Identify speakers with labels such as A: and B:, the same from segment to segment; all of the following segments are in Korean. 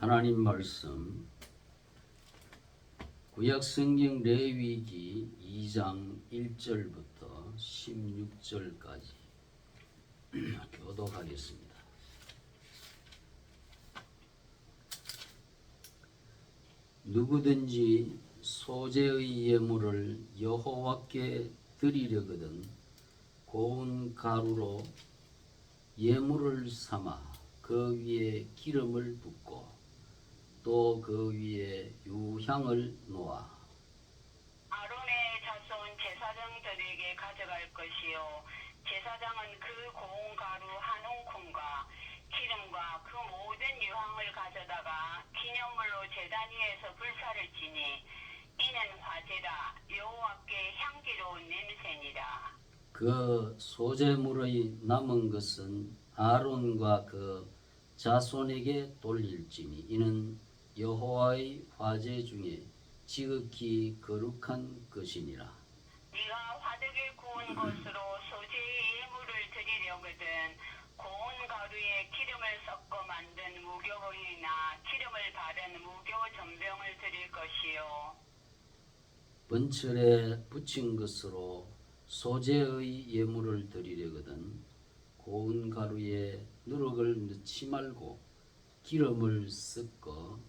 A: 하나님 말씀 구약성경 레위기 2장 1절부터 16절까지 교독하겠습니다. 누구든지 소재의 예물을 여호와께 드리려거든 고운 가루로 예물을 삼아 그 위에 기름을 붓고 또 그 위에 유향을 놓아
B: 아론의 자손 제사장들에게 가져갈 것이요 제사장은 그 고운 가루 한 웅큼과 기름과 그 모든 유향을 가져다가 기념물로 제단 위에서 불사를 지니 이는 화제라 여호와께 향기로운 냄새니라.
A: 그 소재물의 남은 것은 아론과 그 자손에게 돌릴지니 이는 여호와의 화제 중에 지극히 거룩한 것이니라.
B: 네가 화덕에 구운 것으로 소재의 예물을 드리려거든 고운 가루에 기름을 섞어 만든 무교보이나 기름을 바른 무교 전병을 드릴 것이요
A: 번철에 붙인 것으로 소재의 예물을 드리려거든 고운 가루에 누룩을 넣지 말고 기름을 섞어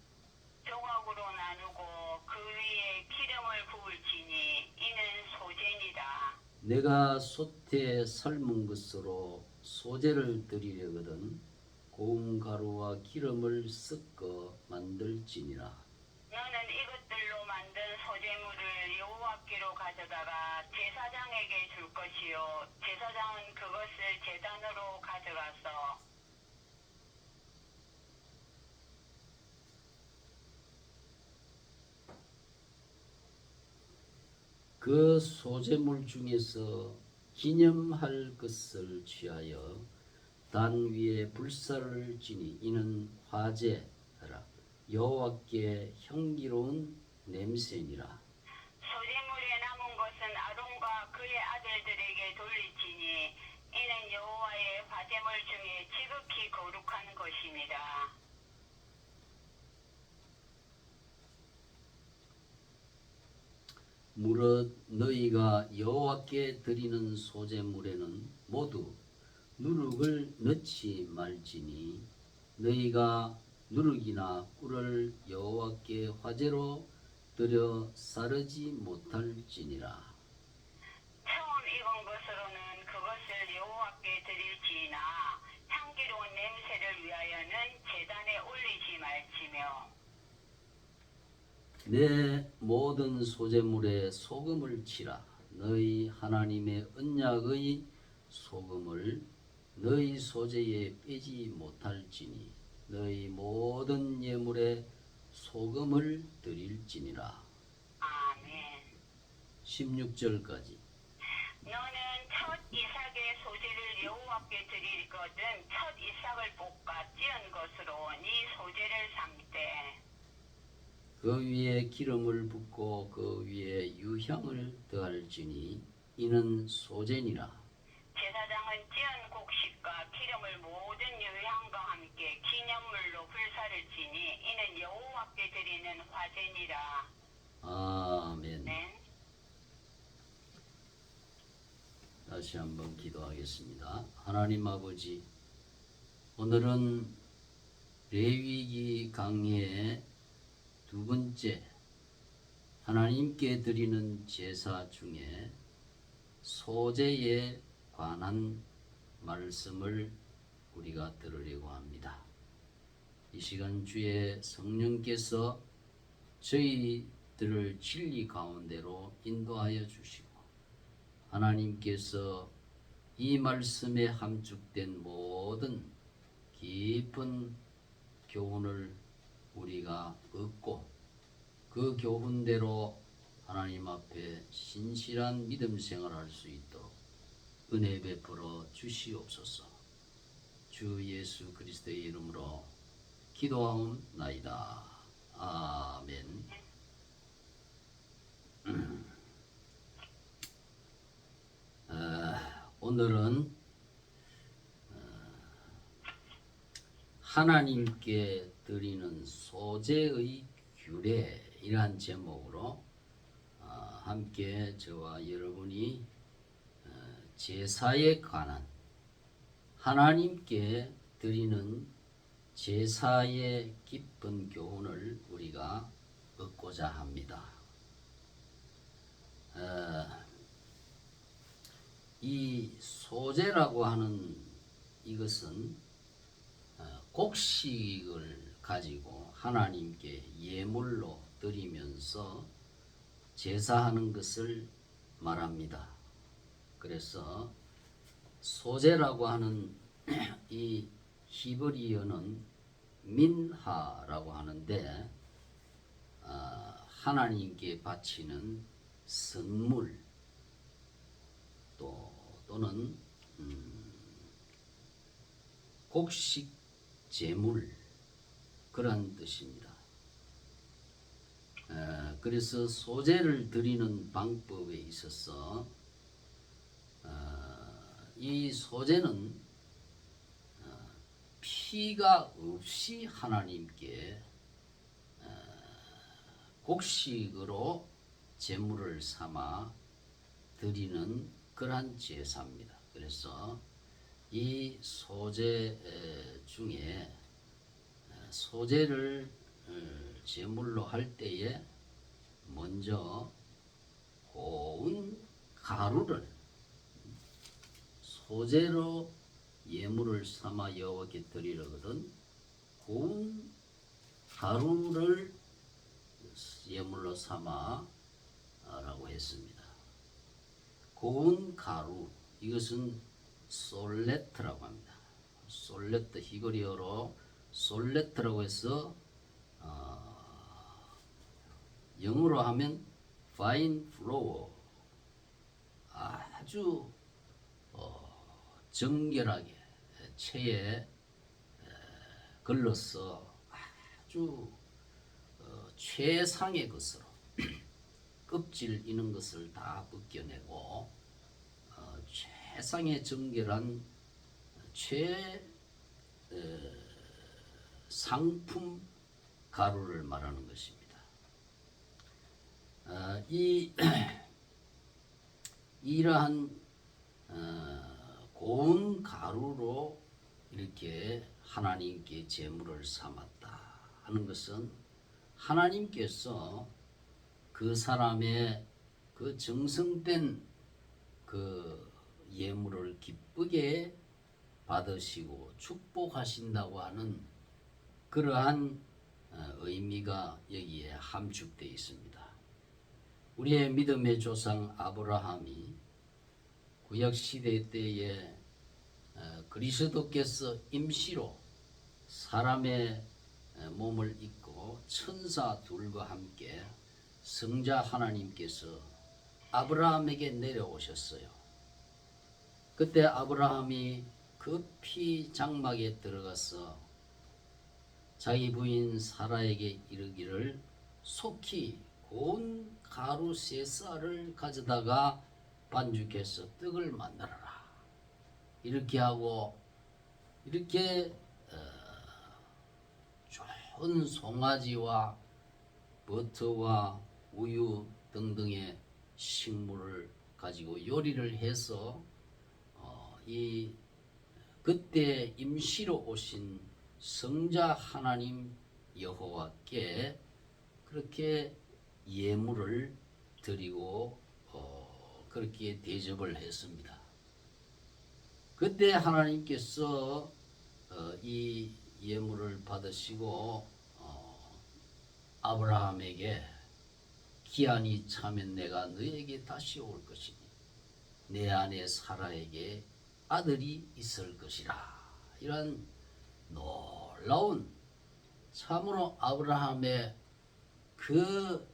B: 조각으로 나누고 그 위에 기름을 부을지니 이는 소재니라.
A: 내가 솥에 삶은 것으로 소재를 드리려거든 고운 가루와 기름을 섞어 만들지니라.
B: 너는 이것들로 만든 소재물을 여호와께로 가져다가 제사장에게 줄 것이요 제사장은 그것을 제단으로 가져가서
A: 그 소재물 중에서 기념할 것을 취하여 단 위에 불사를 지니 이는 화제라 여호와께 향기로운 냄새니라.
B: 소재물에 남은 것은 아론과 그의 아들들에게 돌릴지니 이는 여호와의 화제물 중에 지극히 거룩한 것이니라.
A: 무릇 너희가 여호와께 드리는 소재물에는 모두 누룩을 넣지 말지니 너희가 누룩이나 꿀을 여호와께 화제로 드려 사르지 못할지니라.
B: 처음 익은 것으로는 그것을 여호와께 드릴지나 향기로운 냄새를 위하여는 제단에 올리지 말지며
A: 내 모든 소재물에 소금을 치라. 너희 하나님의 언약의 소금을 너희 소재에 빼지 못할지니 너희 모든 예물에 소금을 드릴지니라.
B: 아멘.
A: 16절까지.
B: 너는 첫 이삭의 소재를 여호와께 드리거든 첫 이삭을 볶아 찌은 것으로 네 소재를 삼되
A: 그 위에 기름을 붓고 그 위에 유향을 더할지니 이는 소재니라.
B: 제사장은 찌은 곡식과 기름을 모든 유향과 함께 기념물로 불사를 지니 이는 여호와께 드리는 화제니라.
A: 아멘.
B: 네.
A: 다시 한번 기도하겠습니다. 하나님 아버지, 오늘은 레위기 강해의 두 번째 하나님께 드리는 제사 중에 소재에 관한 말씀을 우리가 들으려고 합니다. 이 시간 주의 성령께서 저희들을 진리 가운데로 인도하여 주시고 하나님께서 이 말씀에 함축된 모든 깊은 교훈을 우리가 얻고 그 교훈대로 하나님 앞에 신실한 믿음 생활할 수 있도록 은혜 베풀어 주시옵소서. 주 예수 그리스도의 이름으로 기도하옵나이다. 아멘. 오늘은 하나님께 드리는 소제의 규례이란 제목으로 함께 저와 여러분이 제사에 관한 하나님께 드리는 제사의 깊은 교훈을 우리가 얻고자 합니다. 이 소제라고 하는 이것은 곡식을 가지고 하나님께 예물로 드리면서 제사하는 것을 말합니다. 그래서 소제라고 하는 이 히브리어는 민하라고 하는데 하나님께 바치는 선물 또는 곡식 제물 그런 뜻입니다. 그래서 소제를 드리는 방법에 있어서 이 소제는 피가 없이 하나님께 곡식으로 제물을 삼아 드리는 그러한 제사입니다. 그래서 이 소제 중에 소제를 제물로 할 때에 먼저 고운 가루를 소제로 예물을 삼아 여호와께 드리려거든 고운 가루를 예물로 삼아 라고 했습니다. 고운 가루 이것은 솔레트라고 합니다. 솔레트 히브리어로 솔레트라고 해서 영어로 하면 fine flour 아주 정결하게 체에 걸러서 아주 최상의 것으로 껍질 이런 것을 다 벗겨내고 최상의 정결한 상품 가루를 말하는 것입니다. 이러한 고운 가루로 이렇게 하나님께 제물을 삼았다 하는 것은 하나님께서 그 사람의 그 정성된 그 예물을 기쁘게 받으시고 축복하신다고 하는 그러한 의미가 여기에 함축되어 있습니다. 우리의 믿음의 조상 아브라함이 구약시대 때에 그리스도께서 임시로 사람의 몸을 입고 천사 둘과 함께 성자 하나님께서 아브라함에게 내려오셨어요. 그때 아브라함이 급히 장막에 들어가서 자기 부인 사라에게 이르기를 속히 고운 가루 세 쌀을 가져다가 반죽해서 떡을 만들어라. 이렇게 하고 이렇게 좋은 송아지와 버터와 우유 등등의 식물을 가지고 요리를 해서 그때 임시로 오신 성자 하나님 여호와께 그렇게 예물을 드리고 그렇게 대접을 했습니다. 그때 하나님께서 이 예물을 받으시고 아브라함에게 기한이 차면 내가 너에게 다시 올 것이니 내 아내 사라에게 아들이 있을 것이라. 이런 놀라운 참으로 아브라함의 그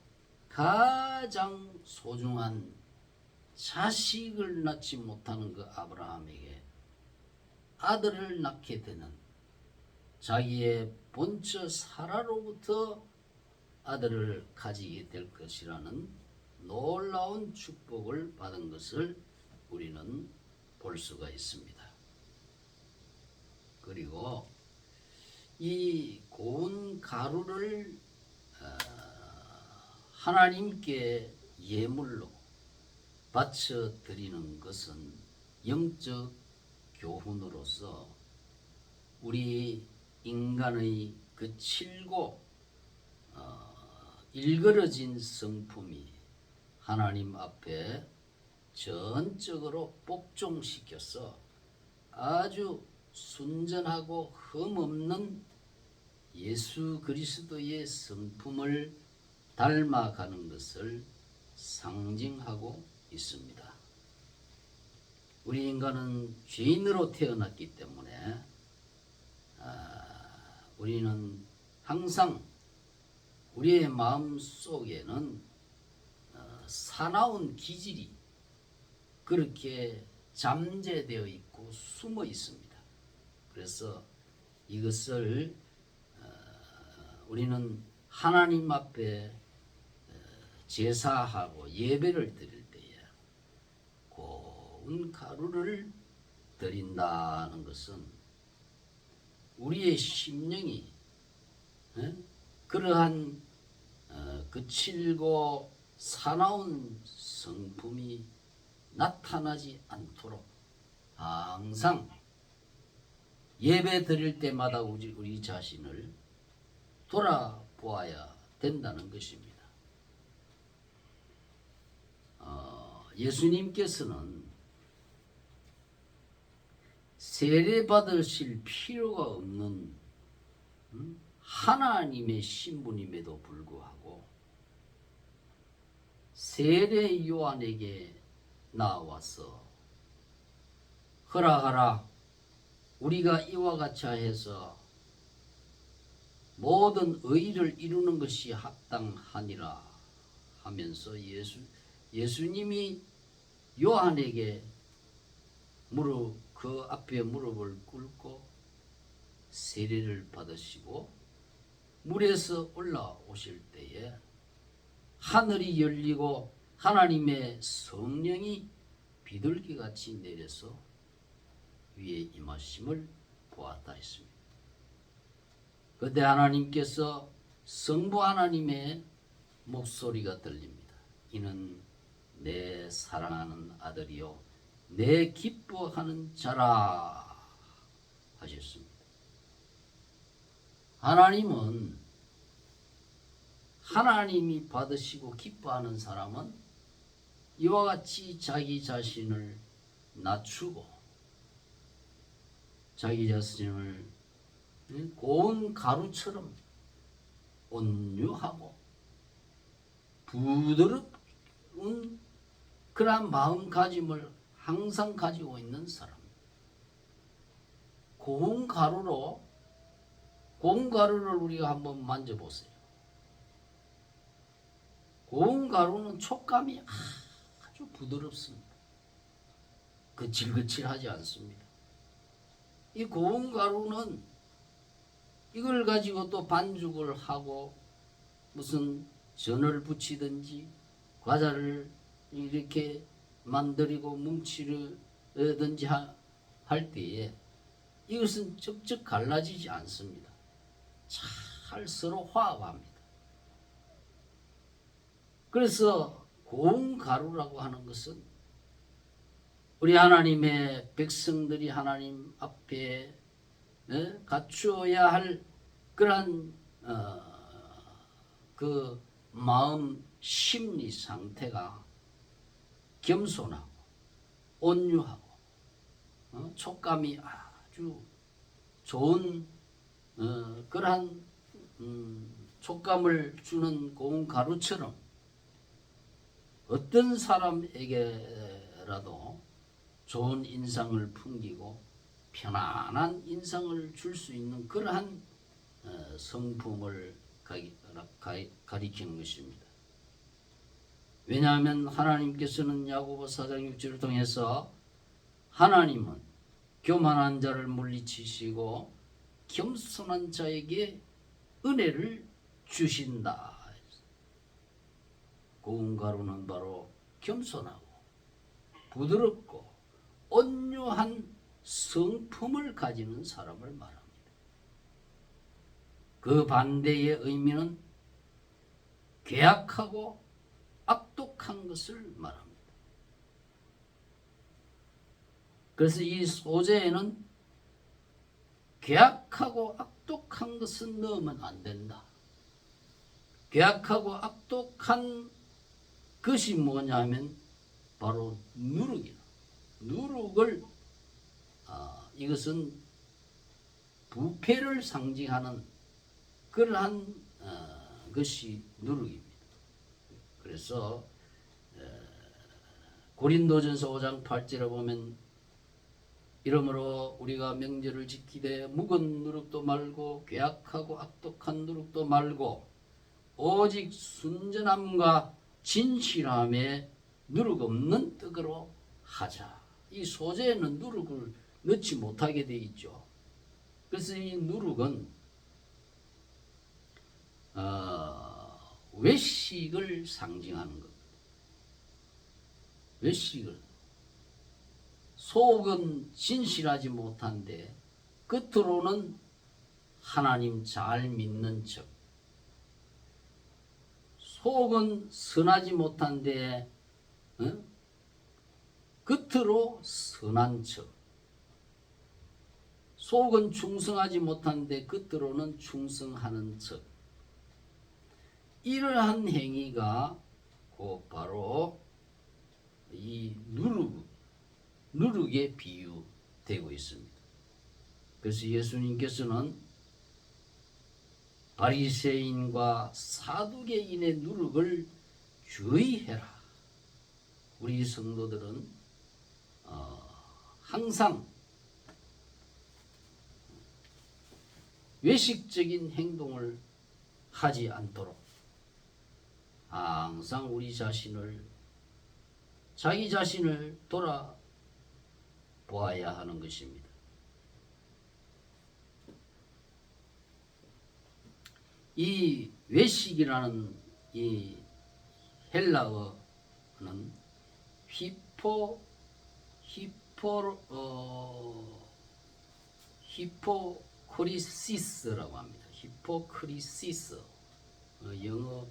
A: 가장 소중한 자식을 낳지 못하는 그 아브라함에게 아들을 낳게 되는 자기의 본처 사라로부터 아들을 가지게 될 것이라는 놀라운 축복을 받은 것을 우리는 볼 수가 있습니다. 그리고 이 고운 가루를 하나님께 예물로 바쳐 드리는 것은 영적 교훈으로서 우리 인간의 그 칠고 일그러진 성품이 하나님 앞에 전적으로 복종시켜서 아주 순전하고 흠없는 예수 그리스도의 성품을 닮아가는 것을 상징하고 있습니다. 우리 인간은 죄인으로 태어났기 때문에 우리는 항상 우리의 마음 속에는 사나운 기질이 그렇게 잠재되어 있고 숨어 있습니다. 그래서 이것을 우리는 하나님 앞에 제사하고 예배를 드릴 때에 고운 가루를 드린다는 것은 우리의 심령이 그러한 거칠고 사나운 성품이 나타나지 않도록 항상 예배 드릴 때마다 우리 자신을 돌아보아야 된다는 것입니다. 예수님께서는 세례 받으실 필요가 없는 하나님의 신분임에도 불구하고 세례 요한에게 나와서 허락하라, 우리가 이와 같이 해서 모든 의를 이루는 것이 합당하니라 하면서 예수님이 요한에게 그 앞에 무릎을 꿇고 세례를 받으시고 물에서 올라오실 때에 하늘이 열리고 하나님의 성령이 비둘기같이 내려서 위에 임하심을 보았다 했습니다. 그때 하나님께서 성부 하나님의 목소리가 들립니다. 이는 내 사랑하는 아들이요 내 기뻐하는 자라 하셨습니다. 하나님은 하나님이 받으시고 기뻐하는 사람은 이와 같이 자기 자신을 낮추고 자기 자신을 고운 가루처럼 온유하고 부드러운 그러한 마음가짐을 항상 가지고 있는 사람. 고운 가루를 우리가 한번 만져보세요. 고운 가루는 촉감이 아주 부드럽습니다. 거칠거칠하지 않습니다. 이 고운 가루는 이걸 가지고 또 반죽을 하고 무슨 전을 붙이든지 과자를 이렇게 만들고 뭉치든지 할 때에 이것은 쩍쩍 갈라지지 않습니다. 잘 서로 화합합니다. 그래서 고운 가루라고 하는 것은 우리 하나님의 백성들이 하나님 앞에 갖추어야 할 그러한 그 마음 심리 상태가 겸손하고 온유하고 촉감이 아주 좋은 그러한 촉감을 주는 고운 가루처럼 어떤 사람에게라도 좋은 인상을 풍기고 편안한 인상을 줄 수 있는 그러한 성품을 가리키는 것입니다. 왜냐하면 하나님께서는 야고보 4장 6절을 통해서 하나님은 교만한 자를 물리치시고 겸손한 자에게 은혜를 주신다. 고운 가루는 바로 겸손하고 부드럽고 온유한 성품을 가지는 사람을 말합니다. 그 반대의 의미는 괴악하고 악독한 것을 말합니다. 그래서 이 소재에는 괴악하고 악독한 것은 넣으면 안 된다. 괴악하고 악독한 것이 뭐냐면 바로 누룩이다. 누룩을 이것은 부패를 상징하는 그러한 것이 누룩입니다. 그래서 고린도전서 5장 8절에 보면 이러므로 우리가 명절을 지키되 묵은 누룩도 말고 괴악하고 악독한 누룩도 말고 오직 순전함과 진실함에 누룩 없는 떡으로 하자. 이 소재에는 누룩을 넣지 못하게 돼 있죠. 그래서 이 누룩은 외식을 상징하는 겁니다. 외식을. 속은 진실하지 못한데 겉으로는 하나님 잘 믿는 척. 속은 선하지 못한데 겉으로 선한 척. 속은 충성하지 못한데 겉으로는 충성하는 척. 이러한 행위가 곧 바로 이 누룩에 비유되고 있습니다. 그래서 예수님께서는 바리새인과 사두개인의 누룩을 주의해라. 우리 성도들은 항상 외식적인 행동을 하지 않도록 항상 자기 자신을 돌아보아야 하는 것입니다. 이 외식이라는 이 헬라어는 히포크리시스라고 합니다. 히포크리시스. 영어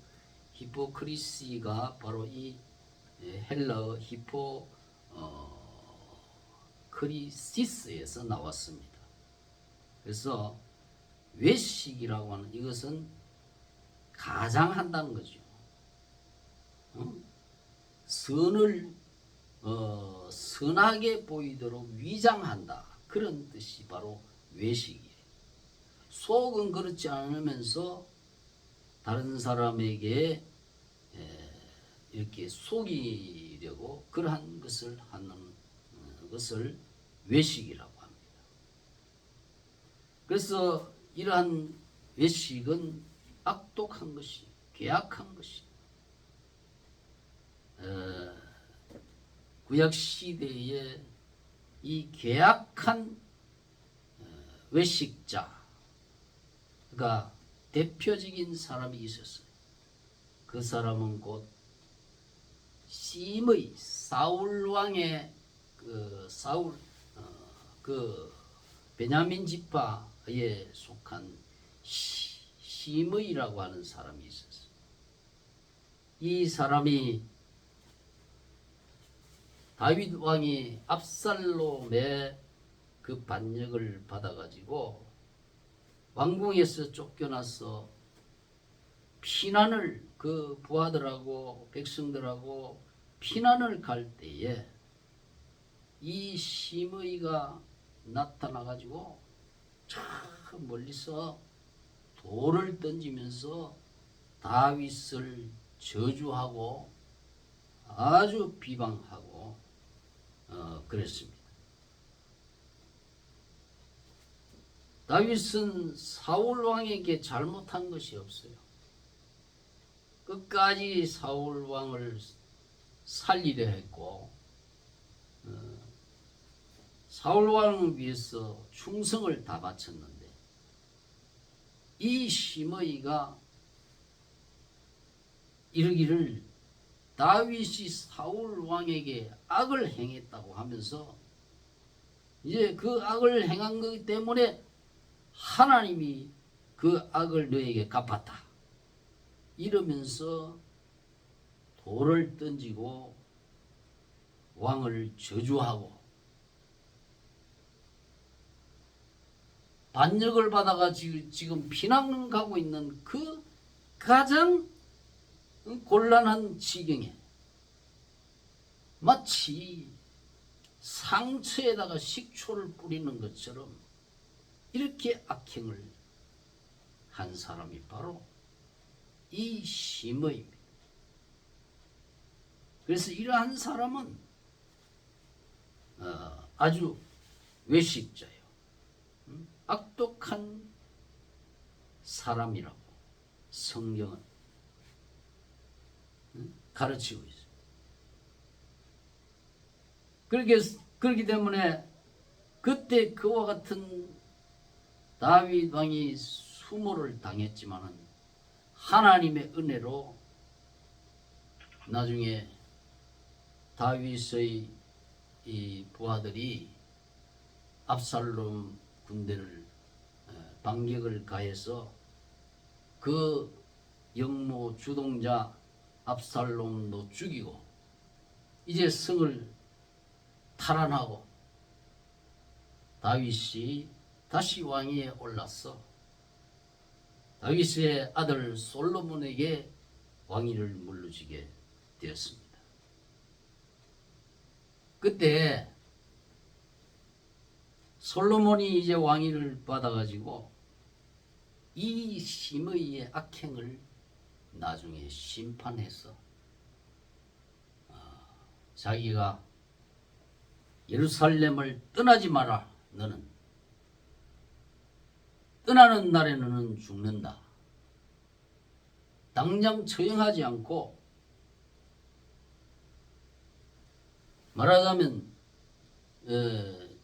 A: 히포크리시가 바로 이 헬라어 히포크리시스에서 나왔습니다. 그래서 외식이라고 하는 이것은 가장한다는 거죠. 선을 선하게 보이도록 위장한다. 그런 뜻이 바로 외식이에요. 속은 그렇지 않으면서 다른 사람에게 이렇게 속이려고 그러한 것을 하는 것을 외식이라고 합니다. 그래서 이러한 외식은 악독한 것이, 괴악한 것이. 구약 시대에 이 괴악한 외식자가 대표적인 사람이 있었어요. 그 사람은 곧 심의 사울 왕의 베냐민 지파에 속한 심의라고 하는 사람이 있었어요. 이 사람이 다윗 왕이 압살롬의 그 반역을 받아가지고 왕궁에서 쫓겨나서 피난을 그 부하들하고 백성들하고 피난을 갈 때에 이 심의가 나타나가지고 저 멀리서 돌을 던지면서 다윗을 저주하고 아주 비방하고 그랬습니다. 다윗은 사울 왕에게 잘못한 것이 없어요. 끝까지 사울 왕을 살리려 했고 사울 왕을 위해서 충성을 다 바쳤는데 이 심의가 이르기를 다윗이 사울 왕에게 악을 행했다고 하면서 이제 그 악을 행한 것 때문에 하나님이 그 악을 너에게 갚았다. 이러면서 돌을 던지고 왕을 저주하고 반역을 받아가 지금 피난 가고 있는 그 가장 곤란한 지경에 마치 상처에다가 식초를 뿌리는 것처럼 이렇게 악행을 한 사람이 바로 이 시므이입니다. 그래서 이러한 사람은 아주 외식자예요. 악독한 사람이라고 성경은 가르치고 있어요. 그렇기 때문에 그때 그와 같은 다윗 왕이 수모를 당했지만은 하나님의 은혜로 나중에 다윗의 이 부하들이 압살롬 군대를 반격을 가해서 그 영모 주동자 압살롬도 죽이고 이제 성을 탈환하고 다윗이 다시 왕위에 올랐어. 다윗의 아들 솔로몬에게 왕위를 물려주게 되었습니다. 그때 솔로몬이 이제 왕위를 받아가지고 이 시므이의 악행을 나중에 심판해서 자기가 예루살렘을 떠나지 마라. 너는 떠나는 날에 너는 죽는다. 당장 처형하지 않고 말하자면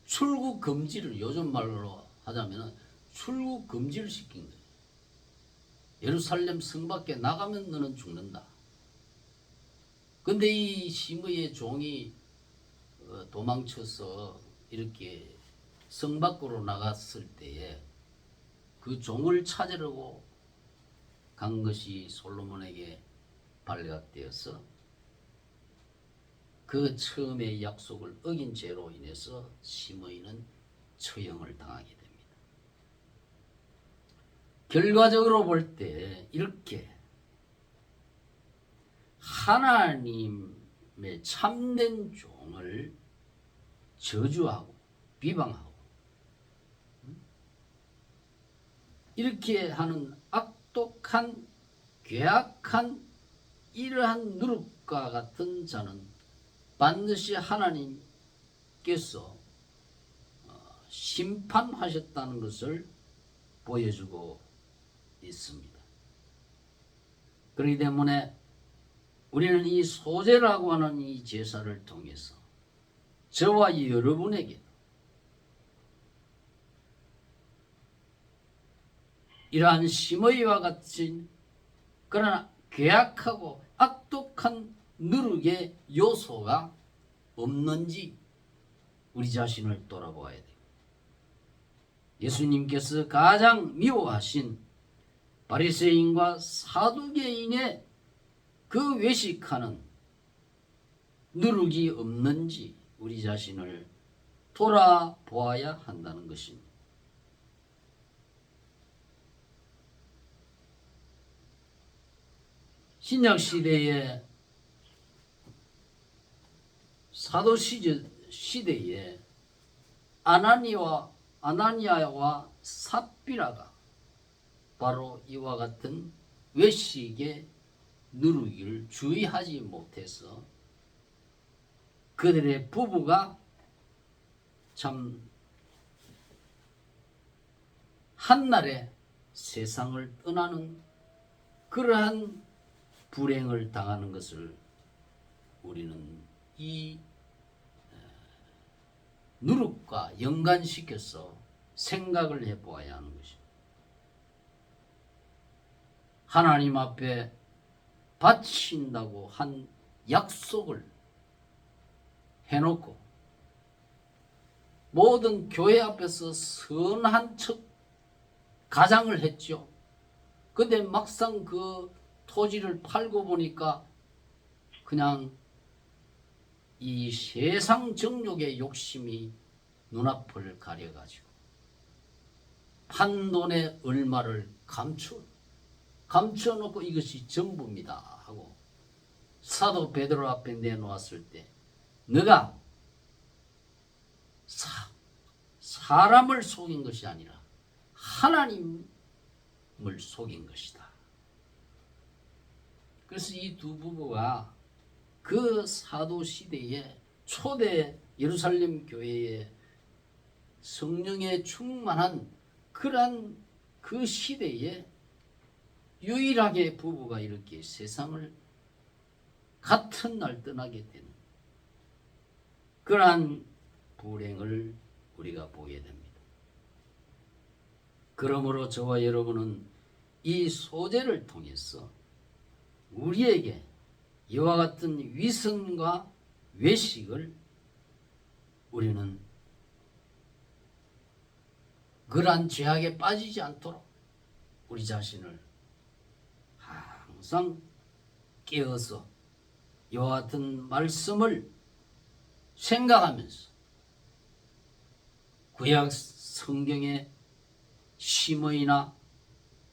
A: 출국 금지를 요즘 말로 하자면 출국 금지를 시킨 거예요. 예루살렘 성 밖에 나가면 너는 죽는다. 근데 이 시므이의 종이 도망쳐서 이렇게 성 밖으로 나갔을 때에 그 종을 찾으려고 간 것이 솔로몬에게 발각되어서 그 처음의 약속을 어긴 죄로 인해서 시므이는 처형을 당하게 됩니다. 결과적으로 볼 때 이렇게 하나님의 참된 종을 저주하고 비방하고 이렇게 하는 악독한 괴악한 이러한 누룩과 같은 자는 반드시 하나님께서 심판하셨다는 것을 보여주고 있습니다. 그렇기 때문에 우리는 이 소제라고 하는 이 제사를 통해서 저와 여러분에게 이러한 시므이와 같은 그러나 괴악하고 악독한 누룩의 요소가 없는지 우리 자신을 돌아보아야 돼요. 예수님께서 가장 미워하신 바리새인과 사두개인의 그 외식하는 누룩이 없는지 우리 자신을 돌아보아야 한다는 것입니다. 신약 시대에 사도 시대에 아나니아와 삽비라가 바로 이와 같은 외식의 누르기를 주의하지 못해서 그들의 부부가 참 한날에 세상을 떠나는 그러한 불행을 당하는 것을 우리는 이 누룩과 연관시켜서 생각을 해보아야 하는 것입니다. 하나님 앞에 바친다고 한 약속을 해놓고 모든 교회 앞에서 선한 척 가장을 했죠. 근데 막상 그 토지를 팔고 보니까 그냥 이 세상 정욕의 욕심이 눈앞을 가려가지고 판 돈에 얼마를 감춰놓고 이것이 전부입니다 하고 사도 베드로 앞에 내놓았을 때 너가 사람을 속인 것이 아니라 하나님을 속인 것이다. 그래서 이 두 부부가 그 사도 시대에 초대 예루살렘 교회의 성령에 충만한 그러한 그 시대에 유일하게 부부가 이렇게 세상을 같은 날 떠나게 된 그러한 불행을 우리가 보게 됩니다. 그러므로 저와 여러분은 이 소재를 통해서 우리에게 이와 같은 위선과 외식을 우리는 그러한 죄악에 빠지지 않도록 우리 자신을 항상 깨어서 이와 같은 말씀을 생각하면서 구약 성경의 시므이나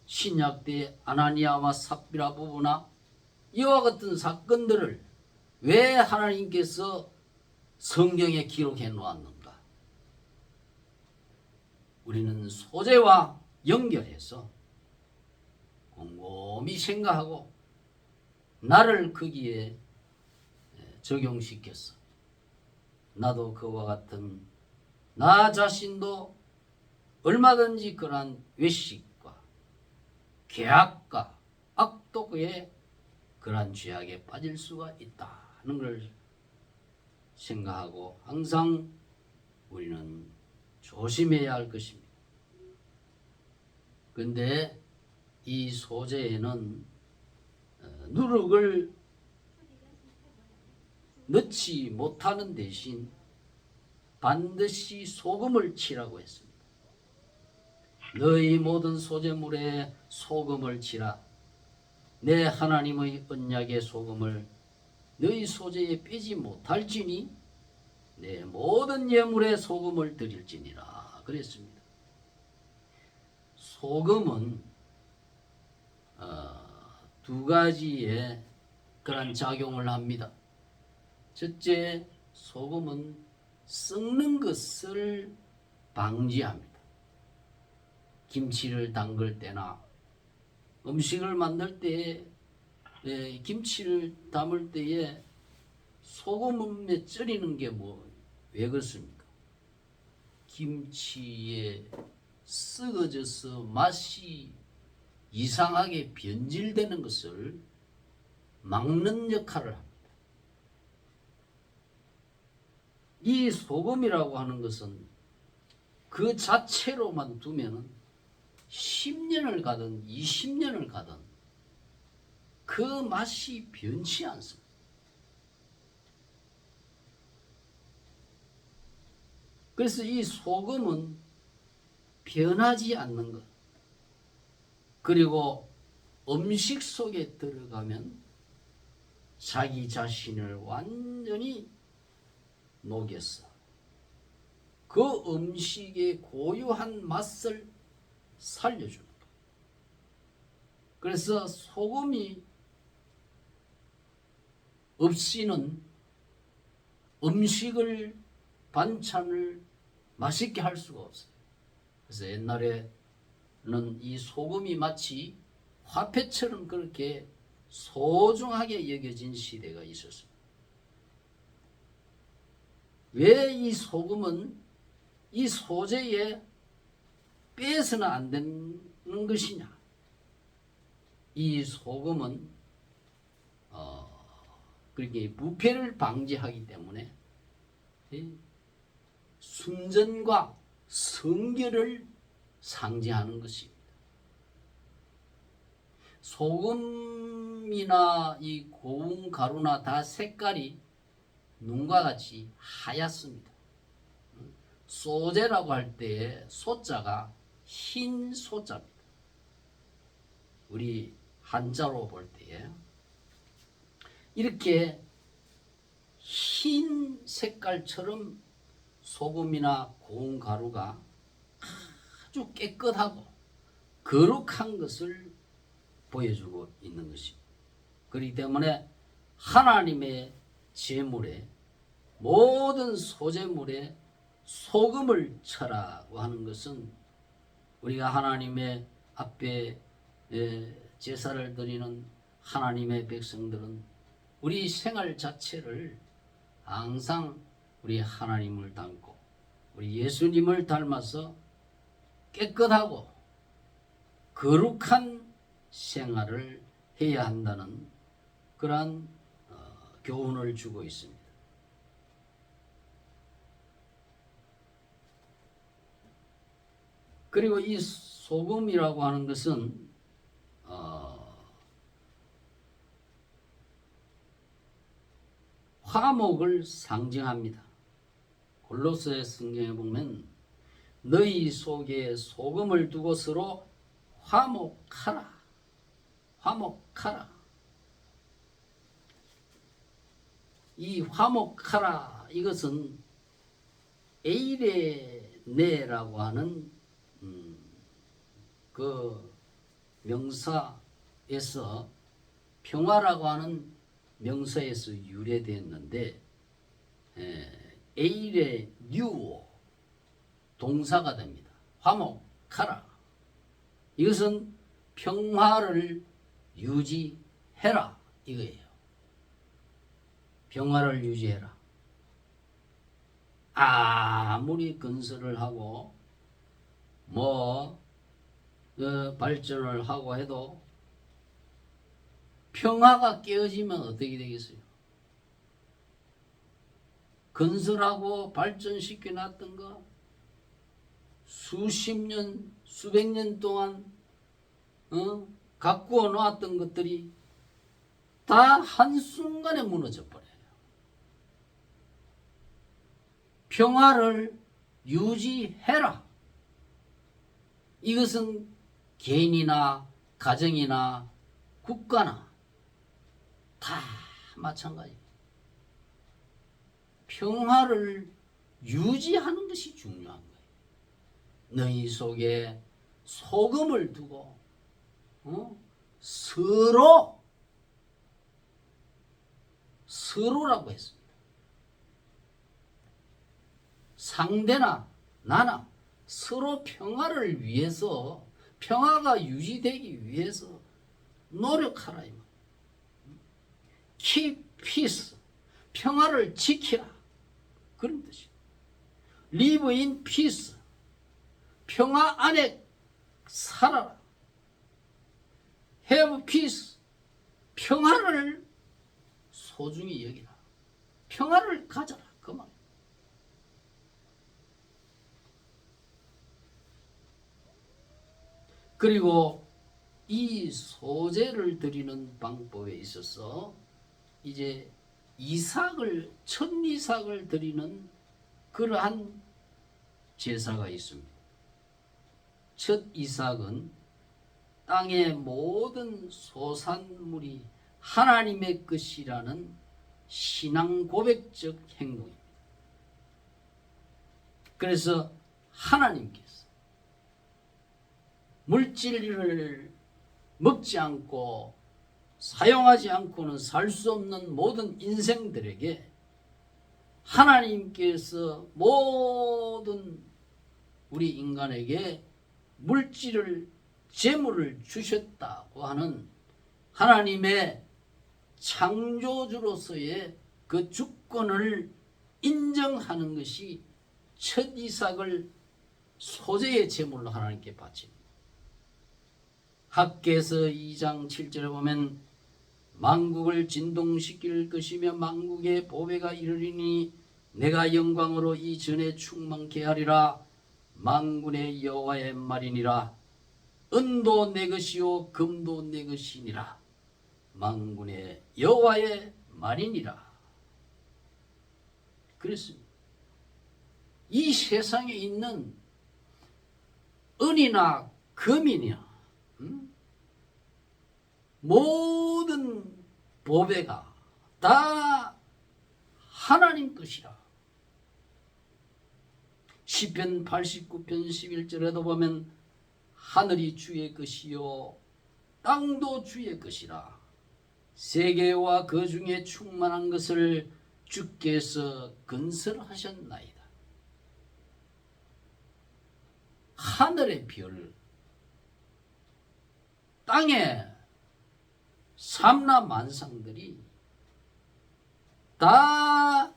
A: 신약 때 아나니아와 삽비라 부부나 이와 같은 사건들을 왜 하나님께서 성경에 기록해 놓았는가? 우리는 소재와 연결해서 곰곰이 생각하고 나를 거기에 적용시켰어. 나도 그와 같은 나 자신도 얼마든지 그러한 외식과 계약과 악독의 그러한 죄악에 빠질 수가 있다는 걸 생각하고 항상 우리는 조심해야 할 것입니다. 그런데 이 소재에는 누룩을 넣지 못하는 대신 반드시 소금을 치라고 했습니다. 너희 모든 소재물에 소금을 치라. 내 하나님의 언약의 소금을 너희 소재에 빼지 못할지니 내 모든 예물에 소금을 드릴지니라 그랬습니다. 소금은 두 가지의 그런 작용을 합니다. 첫째, 소금은 썩는 것을 방지합니다. 김치를 담글 때나 음식을 만들 때에 김치를 담을 때에 소금에 쪄리는 게 왜 그렇습니까? 김치에 썩어져서 맛이 이상하게 변질되는 것을 막는 역할을 합니다. 이 소금이라고 하는 것은 그 자체로만 두면은 10년을 가든 20년을 가든 그 맛이 변치 않습니다. 그래서 이 소금은 변하지 않는 것. 그리고 음식 속에 들어가면 자기 자신을 완전히 녹였어. 그 음식의 고유한 맛을 살려주는 거예요. 그래서 소금이 없이는 음식을 반찬을 맛있게 할 수가 없어요. 그래서 옛날에는 이 소금이 마치 화폐처럼 그렇게 소중하게 여겨진 시대가 있었습니다. 왜 이 소금은 이 소재에 빼서는 안 되는 것이냐? 이 소금은 그렇게 부패를 방지하기 때문에 순전과 성결을 상징하는 것입니다. 소금이나 이 고운 가루나 다 색깔이 눈과 같이 하얗습니다. 소재라고 할 때에 소자가 흰 소자입니다. 우리 한자로 볼 때에 이렇게 흰 색깔처럼 소금이나 고운 가루가 아주 깨끗하고 거룩한 것을 보여주고 있는 것입니다. 그렇기 때문에 하나님의 제물에 모든 소제물에 소금을 쳐라고 하는 것은 우리가 하나님의 앞에 제사를 드리는 하나님의 백성들은 우리 생활 자체를 항상 우리 하나님을 닮고 우리 예수님을 닮아서 깨끗하고 거룩한 생활을 해야 한다는 그러한 교훈을 주고 있습니다. 그리고 이 소금이라고 하는 것은 화목을 상징합니다. 골로새 성경에 보면 너희 속에 소금을 두고 서로 화목하라. 화목하라. 이 화목하라 이것은 에이레네라고 하는 그 명사에서 평화라고 하는 명사에서 유래되었는데 에이레 뉴오 동사가 됩니다. 화목하라. 이것은 평화를 유지해라 이거예요. 평화를 유지해라. 아무리 건설을 하고 발전을 하고 해도 평화가 깨어지면 어떻게 되겠어요? 건설하고 발전시켜 놨던 거 수십 년, 수백 년 동안 가꾸어 놓았던 것들이 다 한순간에 무너져 버려요. 평화를 유지해라. 이것은 개인이나 가정이나 국가나 다 마찬가지예요. 평화를 유지하는 것이 중요한 거예요. 너희 속에 소금을 두고 서로라고 했습니다. 상대나 나나 서로 평화를 위해서 평화가 유지되기 위해서 노력하라. Keep peace. 평화를 지키라. 그런 뜻이에요. Live in peace. 평화 안에 살아라. Have peace. 평화를 소중히 여기라. 평화를 가져라. 그 말. 그리고 이 소제를 드리는 방법에 있어서 이제 첫 이삭을 드리는 그러한 제사가 있습니다. 첫 이삭은 땅의 모든 소산물이 하나님의 것이라는 신앙 고백적 행동입니다. 그래서 하나님께서 물질을 먹지 않고 사용하지 않고는 살 수 없는 모든 인생들에게 하나님께서 모든 우리 인간에게 물질을 재물을 주셨다고 하는 하나님의 창조주로서의 그 주권을 인정하는 것이 첫 이삭을 소제의 제물로 하나님께 바칩니다. 학개서 2장 7절에 보면 만국을 진동시킬 것이며 만국의 보배가 이르리니 내가 영광으로 이 전에 충만케 하리라. 만군의 여호와의 말이니라. 은도 내 것이요 금도 내 것이니라. 만군의 여호와의 말이니라. 그랬습니다. 이 세상에 있는 은이나 금이나 모든 보배가 다 하나님 것이라. 시편 89편 11절에도 보면 하늘이 주의 것이요 땅도 주의 것이라. 세계와 그 중에 충만한 것을 주께서 건설하셨나이다. 하늘의 별, 땅의 삼라 만상들이 다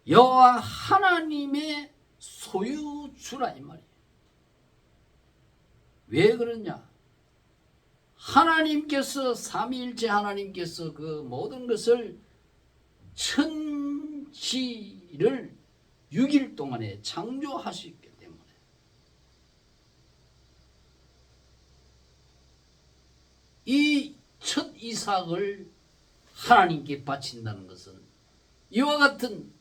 A: 여호와 하나님의 소유주라 이 말이에요. 왜 그러냐? 하나님께서 삼위일체 하나님께서 그 모든 것을 천지를 6일 동안에 창조하셨기 때문에 이 첫 이삭을 하나님께 바친다는 것은 이와 같은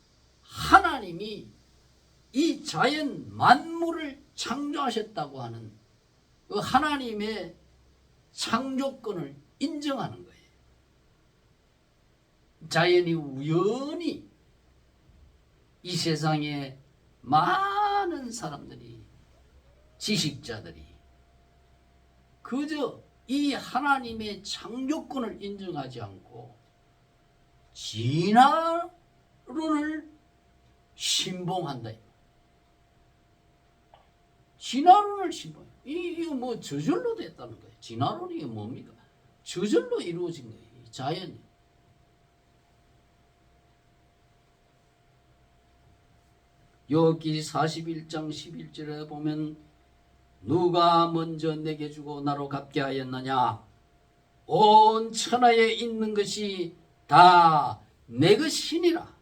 A: 하나님이 이 자연 만물을 창조하셨다고 하는 그 하나님의 창조권을 인정하는 거예요. 자연이 우연히 이 세상에 많은 사람들이 지식자들이 그저 이 하나님의 창조권을 인정하지 않고 진화론을 신봉한다. 진화론을 신봉해. 이거 뭐 저절로 됐다는 거예요. 진화론이 뭡니까? 저절로 이루어진 거예요. 자연이. 욥기 41장 11절에 보면 누가 먼저 내게 주고 나로 갚게 하였느냐? 온 천하에 있는 것이 다 내 것이니라.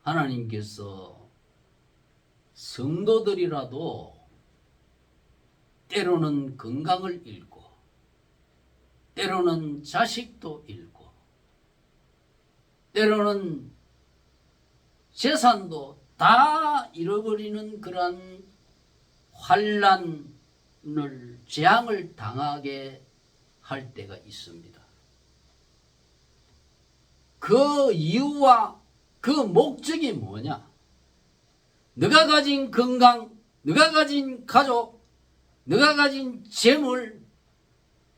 A: 하나님께서 성도들이라도 때로는 건강을 잃고 때로는 자식도 잃고 때로는 재산도 다 잃어버리는 그러한 환난을 재앙을 당하게 할 때가 있습니다. 그 이유와 그 목적이 뭐냐? 네가 가진 건강, 네가 가진 가족, 네가 가진 재물,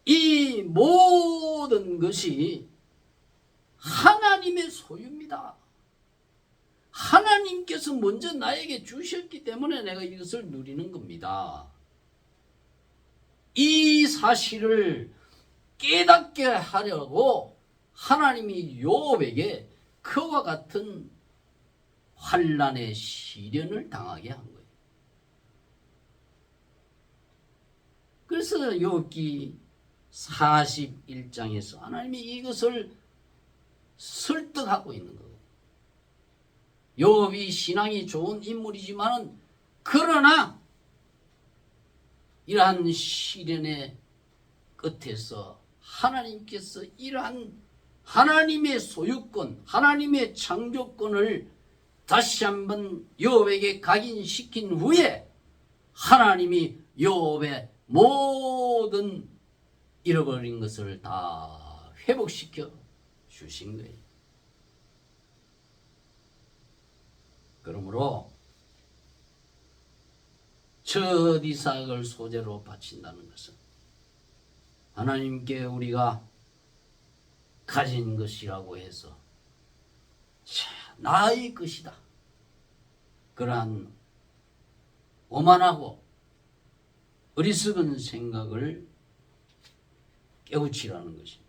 A: 이 모든 것이 하나님의 소유입니다. 하나님께서 먼저 나에게 주셨기 때문에 내가 이것을 누리는 겁니다. 이 사실을 깨닫게 하려고 하나님이 욥에게 그와 같은 환난의 시련을 당하게 한 거예요. 그래서 욥기 41장에서 하나님이 이것을 설득하고 있는 거예요. 욥이 신앙이 좋은 인물이지만은 그러나 이러한 시련의 끝에서 하나님께서 이러한 하나님의 소유권, 하나님의 창조권을 다시 한번 욥에게 각인시킨 후에 하나님이 욥의 모든 잃어버린 것을 다 회복시켜 주신 거예요. 그러므로 첫 이삭을 소재로 바친다는 것은 하나님께 우리가 가진 것이라고 해서 나의 것이다. 그러한 오만하고 어리석은 생각을 깨우치라는 것입니다.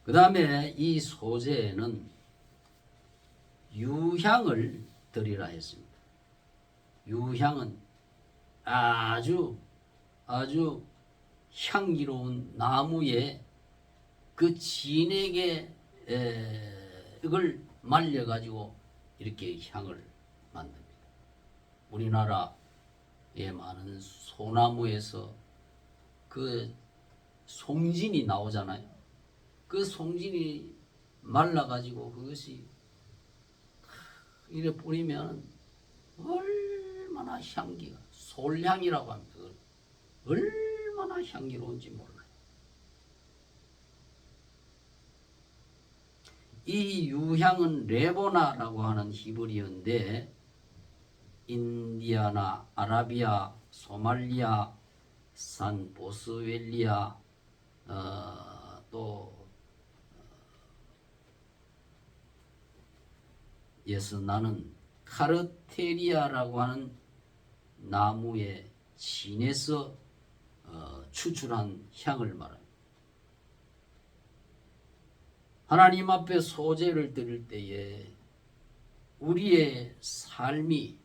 A: 그 다음에 이 소재에는 유향을 드리라 했습니다. 유향은 아주 향기로운 나무의 그 진액에 이걸 말려가지고 이렇게 향을 만듭니다. 우리나라에 많은 소나무에서 그 송진이 나오잖아요. 그 송진이 말라가지고 그것이 이래 뿌리면 얼마나 향기가, 솔향이라고 합니다. 얼마나 향기로운지 몰라요. 이 유향은 레보나라고 하는 히브리어인데 인디아나, 아라비아, 소말리아, 산 보스웰리아, 또 예서 나는 카르테리아라고 하는 나무의 진에서 추출한 향을 말합니다. 하나님 앞에 소제를 드릴 때에 우리의 삶이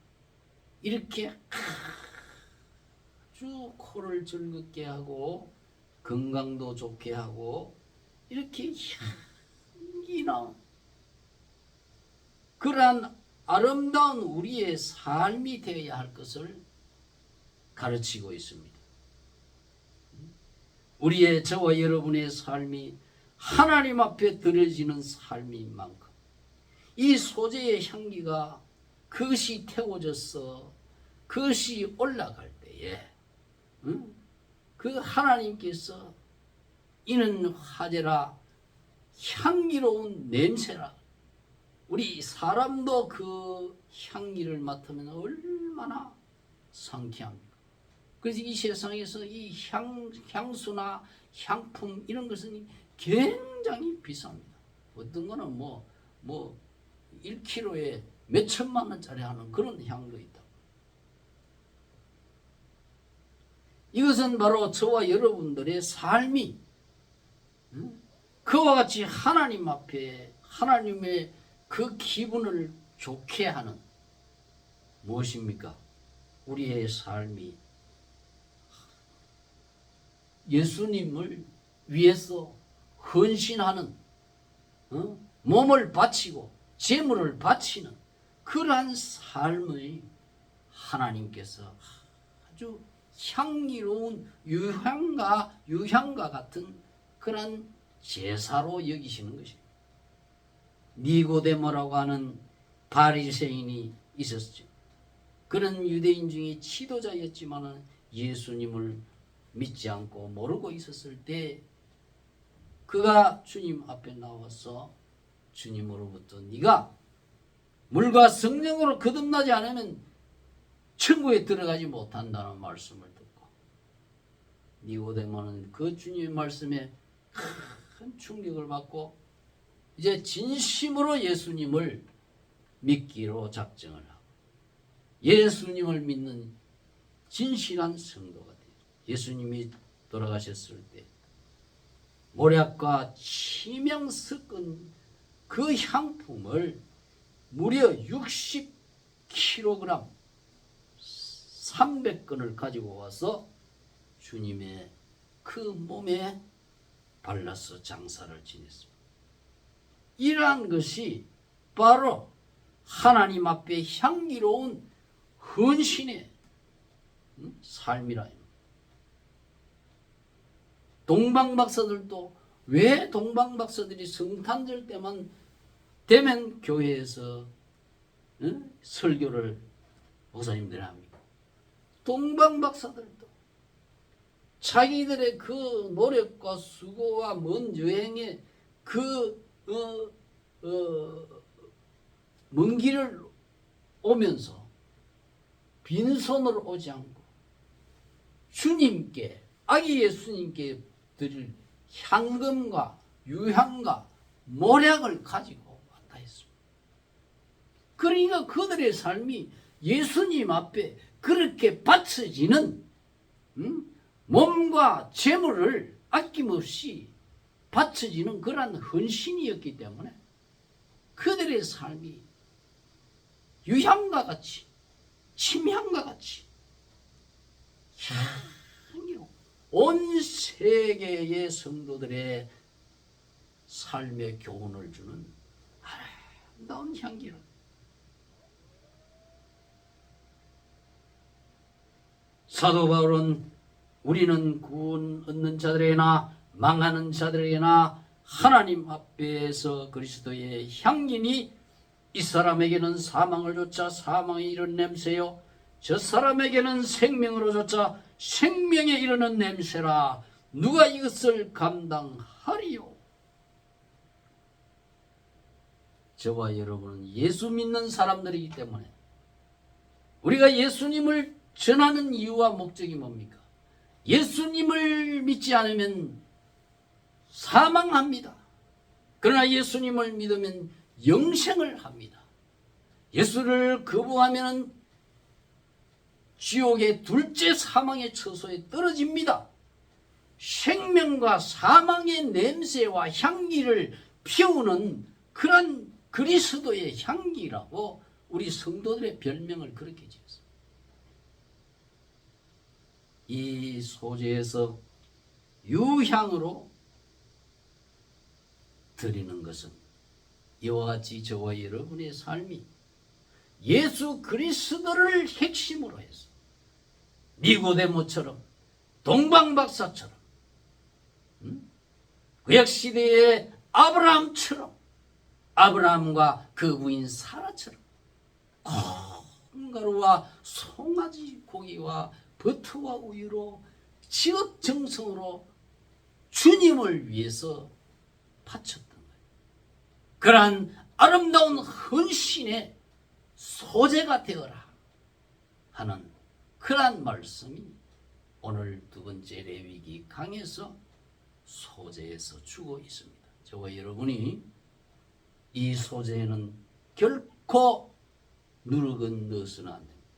A: 이렇게 아주 코를 즐겁게 하고 건강도 좋게 하고 이렇게 향기나는 그러한 아름다운 우리의 삶이 되어야 할 것을 가르치고 있습니다. 우리의 저와 여러분의 삶이 하나님 앞에 드려지는 삶인 만큼 이 소재의 향기가 그것이 태워져서 그것이 올라갈 때에 그 하나님께서 이는 화제라 향기로운 냄새라 우리 사람도 그 향기를 맡으면 얼마나 상쾌합니까? 그래서 이 세상에서 이 향수나 향품 이런 것은 굉장히 비쌉니다. 어떤 거는 뭐 1kg에 몇 천만 원짜리 하는 그런 향도 있다. 이것은 바로 저와 여러분들의 삶이 그와 같이 하나님 앞에 하나님의 그 기분을 좋게 하는 무엇입니까? 우리의 삶이 예수님을 위해서 헌신하는 몸을 바치고 재물을 바치는 그러한 삶의 하나님께서 아주 향기로운 유향과 같은 그런 제사로 여기시는 것입니다. 니고데모라고 하는 바리새인이 있었죠. 그런 유대인 중에 지도자였지만 예수님을 믿지 않고 모르고 있었을 때 그가 주님 앞에 나와서 주님으로부터 네가 물과 성령으로 거듭나지 않으면 천국에 들어가지 못한다는 말씀을 듣고 니고데모는 그 주님의 말씀에 큰 충격을 받고 이제 진심으로 예수님을 믿기로 작정을 하고 예수님을 믿는 진실한 성도가 돼요. 예수님이 돌아가셨을 때 모략과 치명 섞은 그 향품을 무려 60kg 300건을 가지고 와서 주님의 그 몸에 발라서 장사를 지냈습니다. 이러한 것이 바로 하나님 앞에 향기로운 헌신의 삶이라. 동방박사들도 왜 동방박사들이 성탄절 때만 되면 교회에서 설교를 목사님들이 합니까? 동방박사들도 자기들의 그 노력과 수고와 먼 여행에 먼 길을 오면서 빈손으로 오지 않고 주님께 아기 예수님께 드릴 향금과 유향과 모략을 가지고 왔다 했습니다. 그러니까 그들의 삶이 예수님 앞에 그렇게 바쳐지는 몸과 재물을 아낌없이 바쳐지는 그러한 헌신이었기 때문에 그들의 삶이 유향과 같이 침향과 같이 온 세계의 성도들의 삶의 교훈을 주는 아름다운 향기를 사도 바울은 우리는 구원 얻는 자들에게나 망하는 자들에게나 하나님 앞에서 그리스도의 향기니 이 사람에게는 사망을 줬자 사망에 이른 냄새요 저 사람에게는 생명으로 줬자 생명에 이르는 냄새라. 누가 이것을 감당하리요? 저와 여러분은 예수 믿는 사람들이기 때문에 우리가 예수님을 전하는 이유와 목적이 뭡니까? 예수님을 믿지 않으면 사망합니다. 그러나 예수님을 믿으면 영생을 합니다. 예수를 거부하면 지옥의 둘째 사망의 처소에 떨어집니다. 생명과 사망의 냄새와 향기를 피우는 그런 그리스도의 향기라고 우리 성도들의 별명을 그렇게 지었습니다. 이 소재에서 유향으로 드리는 것은 이와 같이 저와 여러분의 삶이 예수 그리스도를 핵심으로 해서 니고데모처럼 동방박사처럼 구약시대의 아브라함처럼 아브라함과 그 부인 사라처럼 콩가루와 송아지 고기와 버터와 우유로 지극정성으로 주님을 위해서 바쳤던 거예요. 그러한 아름다운 헌신의 소재가 되어라 하는 그러한 말씀이 오늘 두 번째 레위기 강에서 소재에서 주고 있습니다. 저와 여러분이 이 소재에는 결코 누르건 넣어서는 안 됩니다.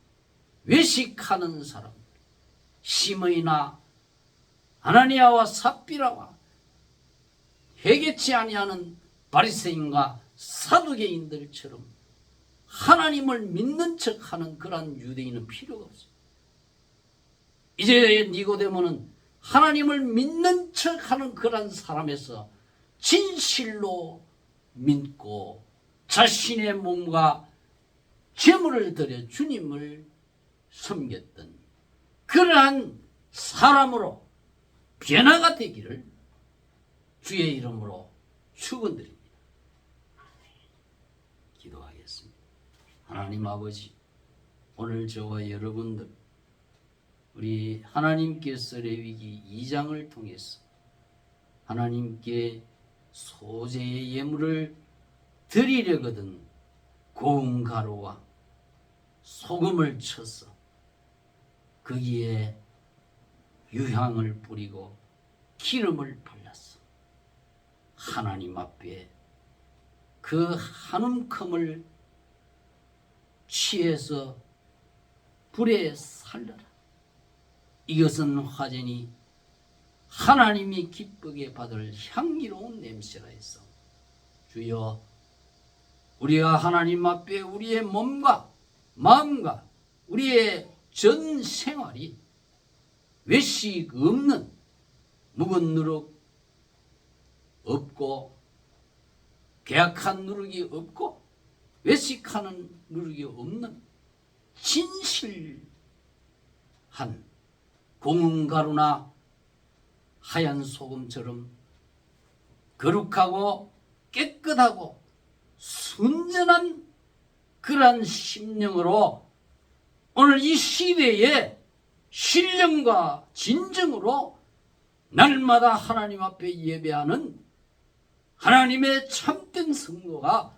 A: 외식하는 사람들, 시므이나 아나니아와 삽비라와 회개치 아니하는 바리새인과 사두개인들처럼 하나님을 믿는 척하는 그러한 유대인은 필요가 없어요. 이제 니고데모는 하나님을 믿는 척하는 그러한 사람에서 진실로 믿고 자신의 몸과 제물을 드려 주님을 섬겼던 그러한 사람으로 변화가 되기를 주의 이름으로 축원드립니다. 기도하겠습니다. 하나님 아버지, 오늘 저와 여러분들 우리 하나님께서 레위기 2장을 통해서 하나님께 소재의 예물을 드리려거든 고운 가루와 소금을 쳐서 거기에 유향을 뿌리고 기름을 발랐어. 하나님 앞에 그 한 움큼을 취해서 불에 살려라. 이것은 화전이 하나님이 기쁘게 받을 향기로운 냄새라 했어. 주여, 우리가 하나님 앞에 우리의 몸과 마음과 우리의 전 생활이 외식 없는 묵은 누룩 없고 계약한 누룩이 없고 외식하는 누룩이 없는 진실한 고운 가루나 하얀 소금처럼 거룩하고 깨끗하고 순전한 그러한 심령으로 오늘 이 시대에 신령과 진정으로 날마다 하나님 앞에 예배하는 하나님의 참된 성도가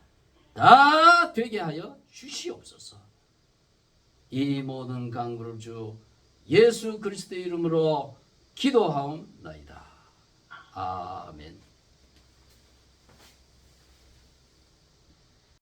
A: 다 되게 하여 주시옵소서. 이 모든 간구를 주 예수 그리스도의 이름으로 기도하옵나이다. 아멘.